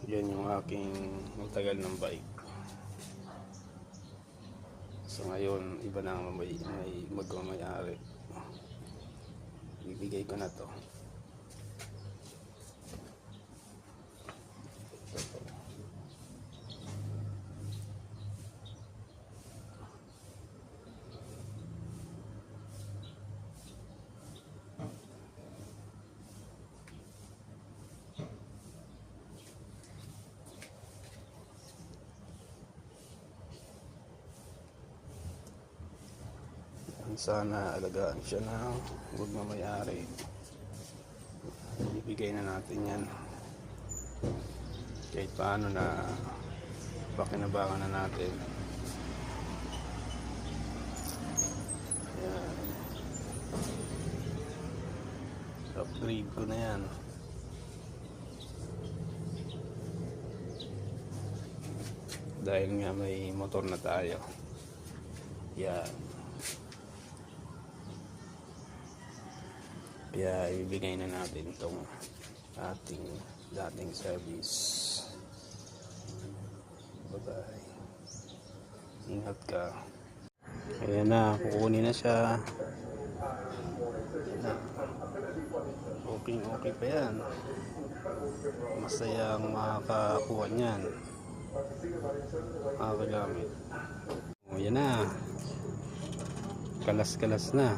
Yan yung aking matagal ng bike. So ngayon, iba na may magmamayari. Bibigay ko na to. Sana alagaan siya ng magmamayari. Ibigay na natin yan. Kahit paano na pakinabangan na natin. Yan. Upgrade ko na yan. Dahil nga may motor na tayo. Yan. Kaya ibigay na natin itong ating dating service. Bye bye. Ingat ka. Ayan na, kukunin na siya. Ayan na. Okay pa yan. Masayang makakakuha niyan. Makagamit. Ayan na. Kalas-kalas na.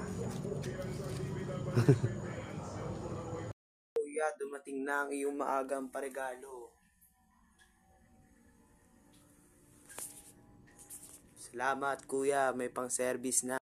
Kuya, dumating na ang iyong maagang paregalo. Salamat kuya, may pang service na.